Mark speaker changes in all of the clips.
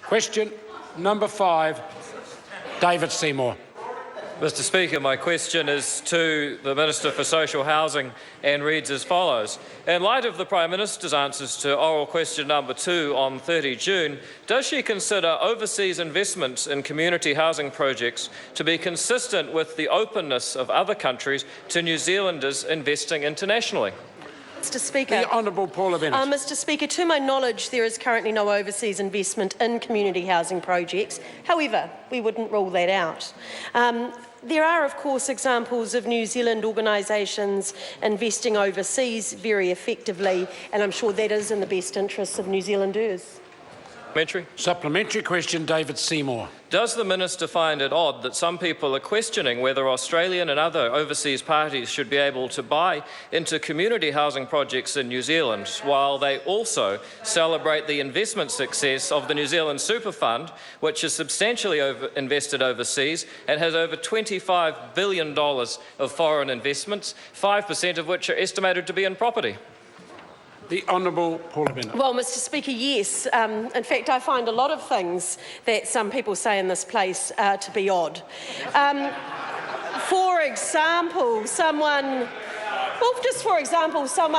Speaker 1: Question number 5, David Seymour.
Speaker 2: Mr Speaker, my question is to the Minister for Social Housing and reads as follows. In light of the Prime Minister's answers to oral question number 2 on 30 June, does she consider overseas investments in community housing projects to be consistent with the openness of other countries to New Zealanders investing internationally?
Speaker 3: Mr Speaker.
Speaker 1: The Honourable Paula Bennett.
Speaker 3: Mr Speaker, to my knowledge, there is currently no overseas investment in community housing projects. However, we wouldn't rule that out. There are, of course, examples of New Zealand organisations investing overseas very effectively, and I'm sure that is in the best interests of New Zealanders.
Speaker 1: Supplementary question, David Seymour.
Speaker 2: Does the Minister find it odd that some people are questioning whether Australian and other overseas parties should be able to buy into community housing projects in New Zealand, while they also celebrate the investment success of the New Zealand Super Fund, which is substantially invested overseas and has over $25 billion of foreign investments, 5% of which are estimated to be in property?
Speaker 1: The Honourable Paula Bennett.
Speaker 3: Well, Mr Speaker, yes. In fact, I find a lot of things that some people say in this place to be odd. For example, someone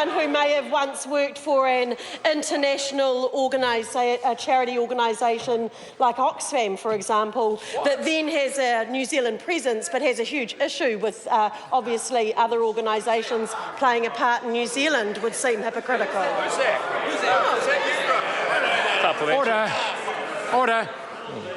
Speaker 3: who may have once worked for an international charity organisation like Oxfam, for example, that then has a New Zealand presence but has a huge issue with obviously other organisations playing a part in New Zealand would seem hypocritical.
Speaker 1: Order.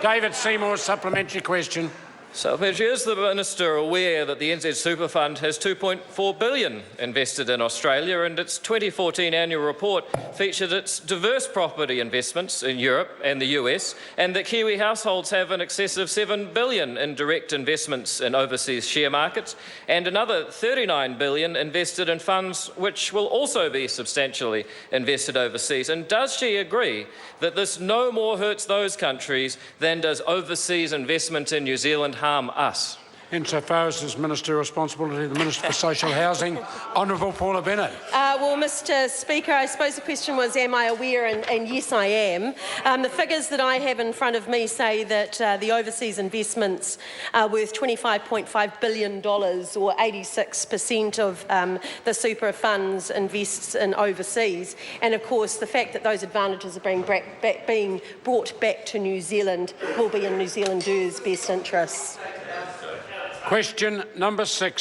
Speaker 1: David Seymour, supplementary question.
Speaker 2: So, is the Minister aware that the NZ Super Fund has $2.4 billion invested in Australia, and its 2014 annual report featured its diverse property investments in Europe and the US, and that Kiwi households have in excess of $7 billion in direct investments in overseas share markets, and another $39 billion invested in funds which will also be substantially invested overseas? And does she agree that this no more hurts those countries than does overseas investment in New Zealand harm us?
Speaker 1: Insofar as this Minister responsibility, the Minister for Social Housing, Honourable Paula Bennett.
Speaker 3: Well, Mr Speaker, I suppose the question was, am I aware? And yes, I am. The figures that I have in front of me say that the overseas investments are worth $25.5 billion, or 86% of the super funds invests in overseas. And of course, the fact that those advantages are being brought back to New Zealand will be in New Zealanders' best interests.
Speaker 1: Question number 6.